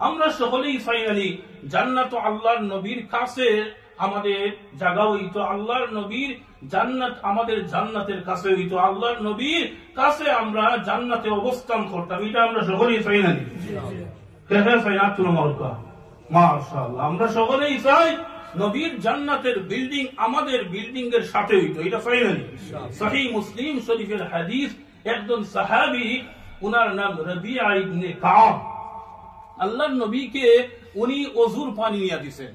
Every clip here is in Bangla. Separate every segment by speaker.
Speaker 1: আমরা সকলেই ফাইনালি জান্নাত আল্লাহর নবীর কাছে আমাদের জায়গা হইতো, আল্লাহর নবীর জান্নাত আমাদের জান্নাতের কাছে হইতো, আল্লাহর নবীর কাছে আমরা জান্নাতে অবস্থান করতাম। এটা আমরা সকলেই ফাইনালি মাশাআল্লাহ আমরা সকলেই চাই নবীর জান্নাতের বিল্ডিং আমাদের বিল্ডিং এর সাথে হইতো। এটা ফাইনালি সহিহ মুসলিম শরীফের হাদিস, একজন সাহাবী উনার নাম রবিয়া ইবনে কাব, আল্লাহর নবীকে উনি ওযুর পানি নিয়ে দিয়েছেন।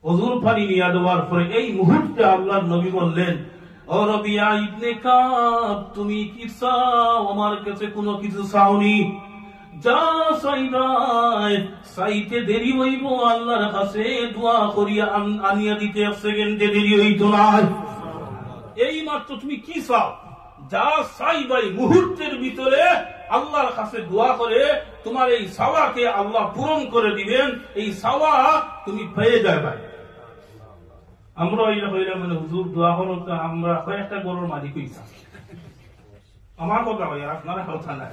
Speaker 1: ওযুর পানি নিয়ে দেওয়ার পরে এই মুহূর্তে আল্লাহর নবী বললেন, ও রবিয়া ইবনে কাব, তুমি কি চাও? আমার কাছে কোনো কিছু চাওনি, যা চাইবাই চাইতে দেরি হইব, আল্লাহর কাছে দোয়া করিয়া আনিয়া দিতে এক সেকেন্ডে দেরি হইত না। এই মাত্র তুমি কি চাও, যা চাইবাই মুহূর্তের ভিতরে আল্লাহর কাছে দোয়া করে তোমার এই চাওয়াকে আল্লাহ পূরণ করে দিবেন, এই চাওয়া তুমি পেয়ে যাবে। আমরা এটা হইলে মানে হুজুর দোয়া করো, আমরা কয়েকটা গরুর মালিক হইছি, আমার কথা হয় আপনারা কথা না।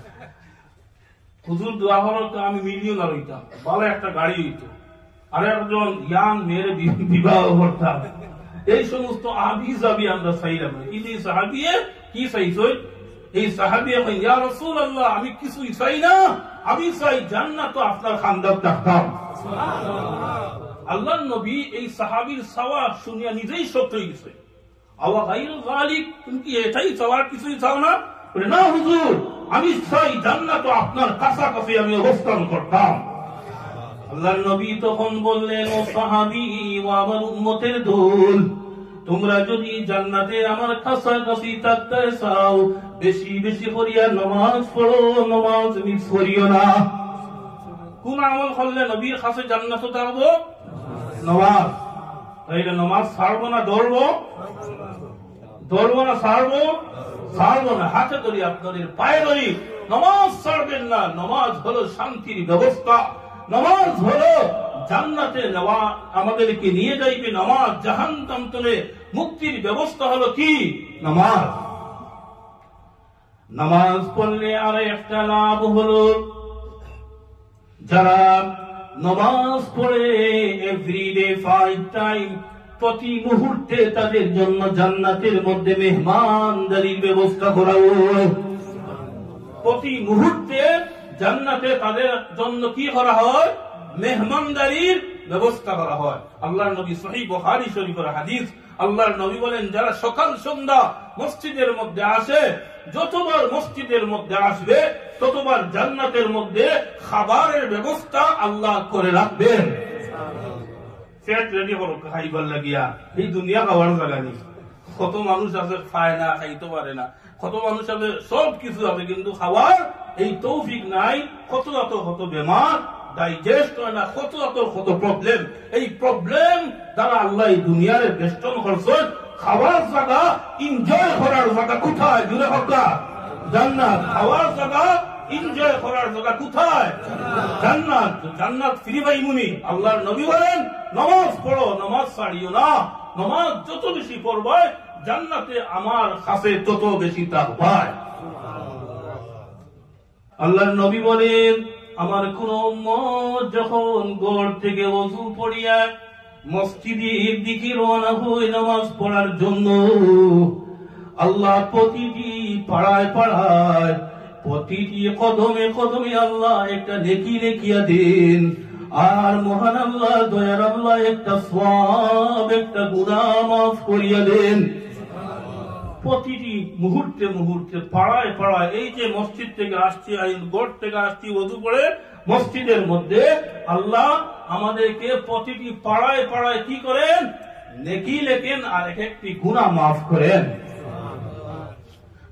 Speaker 1: হুজুর দোয়া করো তো আমি মিলিয়নার হইতাম, ভালো একটা গাড়ি হইতো, আর একজন ইয়াং মেয়ের বিবাহ করতাম, এই সমস্ত আবি যাবি আমরা চাইলাম। কিন্তু এই সাহাবিয়ে কি চাইছো? এই সাহাবী এখন ইয়া রাসূলুল্লাহ আমি কিছুই চাই না, আমি চাই জান্নাত আপনার খানদান থাকতাম। আল্লাহর নবী এই সাহাবীর চাওয়া শুনিয়া নিজেই শক্ত হয়ে গেছে। আওয়া গায়রু যালিক, তুমি কি এটাই চাওয়ার কিছুই চাও না? বলে না হুজুর, আমি চাই জান্নাত আপনার কাছাকাছি আমি অবস্থান করতাম। আল্লাহর নবী তখন বললেন, ও সাহাবী ও আমার উম্মতের দল, তোমরা যদি জান্নাতে আমার কাছাকাছি থাকতে চাও, বেশি বেশি করিয়া নামাজ পড়ো, নামাজ মিস করিও না। কোন আমল করলে নবীর কাছে জান্নাতে থাকবো? নামাজ। তাইলে নামাজ ছাড়বো না ধরবো? ধরবো না ছাড়বো? ছাড়বো না, হাতে ধরি আপনাদের পায়ে ধরি, নামাজ ছাড়বেন না। নামাজ হলো শান্তির ব্যবস্থা, নামাজ হলো জান্নাতে নেওয়া, আমাদেরকে নিয়ে যাইবে নামাজ, জাহান্নাম থেকে মুক্তির ব্যবস্থা হলো কি? নামাজ। নামাজ পড়লে আর একটা লাভ হলো, যারা নামাজ পড়ে এভরিডে 5 টাইম, প্রতি মুহূর্তে তাদের জন্য জান্নাতের মধ্যে মেহমানদারির ব্যবস্থা করা হয়। প্রতি মুহূর্তে জান্নাতে তাদের জন্য কি করা হয়? মেহমানদারির ব্যবস্থা করা হয়। আল্লাহর নবী সহিহ বুখারী শরীফের হাদিস, আল্লাহর নবী বলেন, যারা সকাল সন্ধ্যা মসজিদের মধ্যে আসে, যতবার মসজিদের মধ্যে আসবে ততবার জান্নাতের মধ্যে খাবারের ব্যবস্থা আল্লাহ করে রাখবেন। পেট রেডি করো খাইবার লাগিয়া, এই দুনিয়া খাওয়ার জায়গা নেই। কত মানুষ আছে খায় না, খাইতে পারে না, কত মানুষ আছে সব কিছু আছে কিন্তু খাওয়ার এই তৌফিক নাই। কত বেমার, ডাইজেস্ট হয় না, কত প্রবলেম। এই প্রবলেম দ্বারা আল্লাহ এই দুনিয়ার বেষ্টন করছেন। খাওয়ার জায়গা, এনজয় করার জায়গা কোথায়? জুড়ে হকা জান্নাত। খাওয়ার জায়গা, এনজয় করার জায়গা কোথায়? জান্নাত। জান্নাত ফ্রি পাইমুনি। আল্লাহর নবী বলেন, নামাজ পড়ো, নামাজ ছাড়িও না। নামাজ যত বেশি পড়বে জান্নাতে আমার কাছে তত বেশি থাকবে। আল্লাহর নবী বলেন, আমার কোন উম্মত যখন গড় থেকে ওযু পড়িয়া মসজিদের দিকে রওনা হয় নামাজ পড়ার জন্য, আল্লাহ প্রতিটি পাড়ায় পাড়ায়, প্রতিটি কদমে কদমে আল্লাহ একটা নেকি লেখিয়া দেন। আর মহান আল্লাহ, দয়ার আল্লাহ একটা সওয়াব, একটা গুনাহ মাফ করিয়া দেন। প্রতিটি মুহূর্তে মুহূর্তে পাড়ায় পাড়ায়, এই যে মসজিদ থেকে আসছি, গড় থেকে আসছি ওযু করে মসজিদের মধ্যে, আল্লাহ আমাদেরকে প্রতিটি পাড়ায় পাড়ায় কি করেন? নেকি লেখেন আর এক একটি গুনাহ মাফ করেন।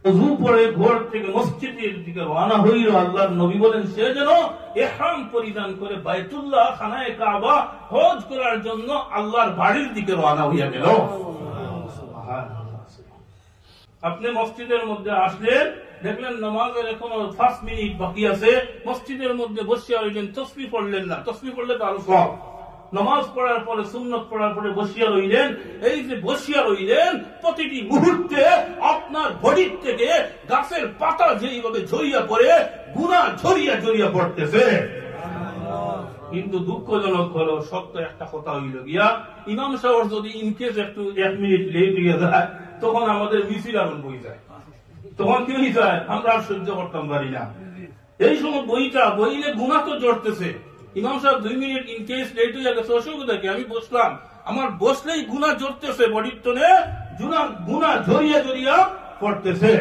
Speaker 1: ওযু পরে গড় থেকে মসজিদের দিকে রওনা হইল। আল্লাহর নবী বলেন, সে যেন ইহরাম পরিধান করে বাইতুল্লাহ খানায়ে কাবা হজ করার জন্য আল্লাহর বাড়ির দিকে রওনা হইয়া গেল। আপনি মসজিদের মধ্যে আসলেন, দেখলেন নামাজের এখনো 5 মিনিট বাকি আছে, মসজিদের মধ্যে বসিয়া রইলেন, তাসবিহ পড়লেন না। তাসবিহ পড়লে তো আরো সওয়াব। নামাজ পড়ার পরে, সুন্নত পড়ার পরে বসিয়া রইলেন। এই যে বসিয়া রইলেন, প্রতিটি মুহূর্তে আপনার বডির থেকে গাছের পাতা যেইভাবে ঝরিয়া পড়ে, গুনাহ ঝরিয়া ঝরিয়া পড়তেছে। কিন্তু দুঃখজনক হলো সত্য একটা কথা হইল গিয়া ইমাম সাহেব যদি ইনকেস একটু 1 মিনিট লেট হয়ে যায় তখন আমাদের মিছিল আগুন বই যায়, তখন কি হয়ে যায় আমরা আর সহ্য করতাম পারি না। এই সময় বইলে গুণা তো জড়তেছে, ইমাম সাহেব 2 মিনিট ইনকেস লেট হয়ে গেছে, অসুবিধা কি? আমি বসলাম, আমার বসলেই গুণা জড়তেছে, বডির টনে গুণা জড়িয়া জড়িয়া পড়তেছে।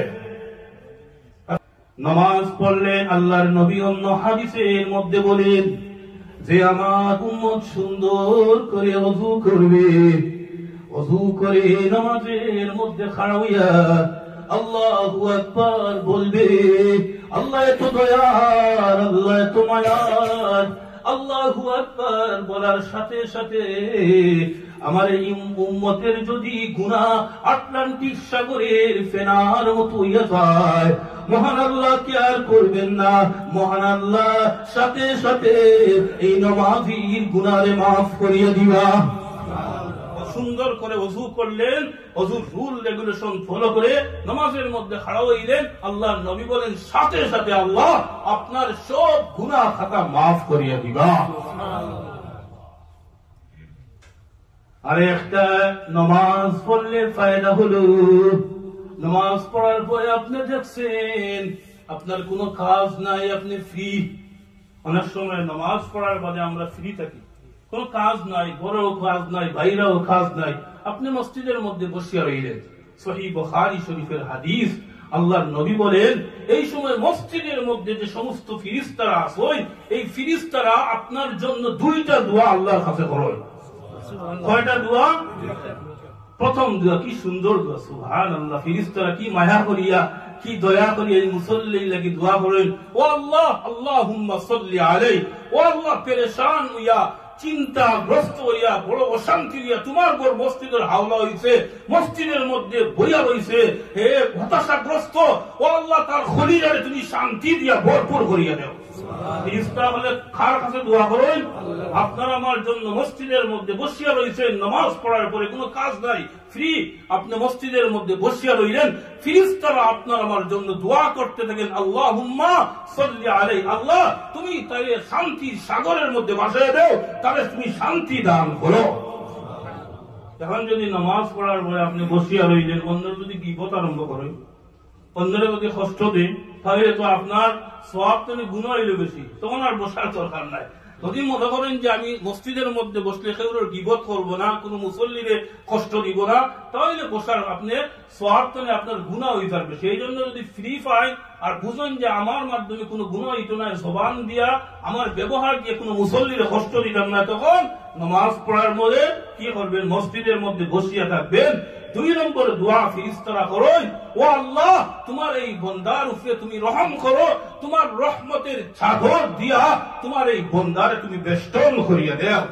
Speaker 1: নামাজ পড়লেন আল্লাহর নবী অন্য হাদিসের মধ্যে বলেন যে আমার উম্মত সুন্দর করে ওযু করবে, ওযু করে নামাজের মধ্যে খাড়া হইয়া আল্লাহু আকবার বলবে। আল্লাহ এত দয়ার, আল্লাহ এত মায়ার। আল্লাহু আকবার বলার সাথে সাথে আমার এই উম্মতের যদি গুনাহ আটলান্টিক সাগরের ফেনার মতো হইয়া যায়, মহান আল্লাহ কি আর করবেন না? মহান আল্লাহ সাথে সাথে এই নমাজীর গুনাহে মাফ করিয়া দিবা। সুন্দর করে ওযু করলেন, ওযুর রুল রেগুলেশন ফলো করে নামাজের মধ্যে খাড়া হইলেন, আল্লাহর নবী বলেন সাথে সাথে আল্লাহ আপনার সব গুনাহ খাতা মাফ করিয়া দিবা। আর একটা নামাজ পড়লে ফায়দা হলো, নামাজ পড়ার পরে আপনি দেখছেন আপনার কোনো কাজ নাই, আপনি ফ্রি। অনেক সময় নামাজ পড়ার বাদে আমরা ফ্রি থাকি, কোন কাজ নাই, ঘরেও কাজ নাই, বাইরেও কাজ নাই, আপনি মসজিদের মধ্যে বসিয়া রইলেন। সহিহ বুখারী শরীফের হাদিস, আল্লাহর নবী বলেন এই সময় মসজিদের মধ্যে যে সমস্ত ফিরিস্তারা আছে, এই ফিরিস্তারা আপনার জন্য 2টা দোয়া আল্লাহর কাছে করেন। কয়টা দোয়া? প্রথম দোয়া কি সুন্দর দোয়া, সুবহানাল্লাহ। ফিরিস্তারা কি মায়া করিয়া, কি দয়া করিয়া এই মুসল্লি লাগি দোয়া করেন, ও আল্লাহ আল্লাহুম্মা সাল্লি আলাইহি, ও আল্লাহ পেরেশান হইয়া চিন্তাগ্রস্ত হইয়া বড় অশান্তি হইয়া তোমার ঘর মসজিদের হাওলা হইছে, মসজিদের মধ্যে বইয়া রইছে, হে হতাশাগ্রস্ত, ও আল্লাহ তার খলিজারে তুমি শান্তি দিয়া ভরপুর করিয়া দাও। ফেরেশতারা বলে কার কাছে দোয়া করেন? আপনার আমার জন্য মসজিদের মধ্যে বসিয়া রইছেন, নামাজ পড়ার পরে কোনো কাজ নাই, ফ্রি, আপনি মসজিদের মধ্যে বসিয়া রইলেন, ফেরেশতারা আপনার আমার জন্য দোয়া করতে থাকেন, আল্লাহুম্মা সাল্লি আলাইহি, আল্লাহ তুমি তারে শান্তির সাগরের মধ্যে ভাসাইয়া দাও, তারে তুমি শান্তি দান করো। এখন যদি নামাজ পড়ার পরে আপনি বসিয়া রইলেন, অন্যের যদি গীবত আরম্ভ করেন, অন্যের যদি কষ্ট দেন, তাহলে তো আপনার সওয়াব তো গুনাহ হইল বেশি, তখন আর বসার দরকার নাই। যদি মনে করেন যে আমি মসজিদের মধ্যে বসলে কেউর গীবত করবো না, কোন মুসল্লিরে কষ্ট দিব না, তাহলে বসার আপনি সওয়াব তো আপনার গুনাহ হয়ে থাকবে। সেই জন্য যদি ফ্রি পাই আর বুঝেন যে আমার মাধ্যমে কোনো গুনাহ হইতো না, জবান দিয়া আমার ব্যবহার দিয়ে কোনো মুসল্লিরে কষ্ট দিতাম না, তখন নামাজ পড়ার মধ্যে কি করবেন? মসজিদের মধ্যে বসিয়া থাকবেন। 2 নম্বর দোয়া ফেরেশতারা করেন, ও আল্লাহ তোমার এই বান্দার উপরে তুমি রহম করো, তোমার রহমতের চাদর দিয়া তোমার এই বান্দারে তুমি বেষ্টন করিয়া দাও।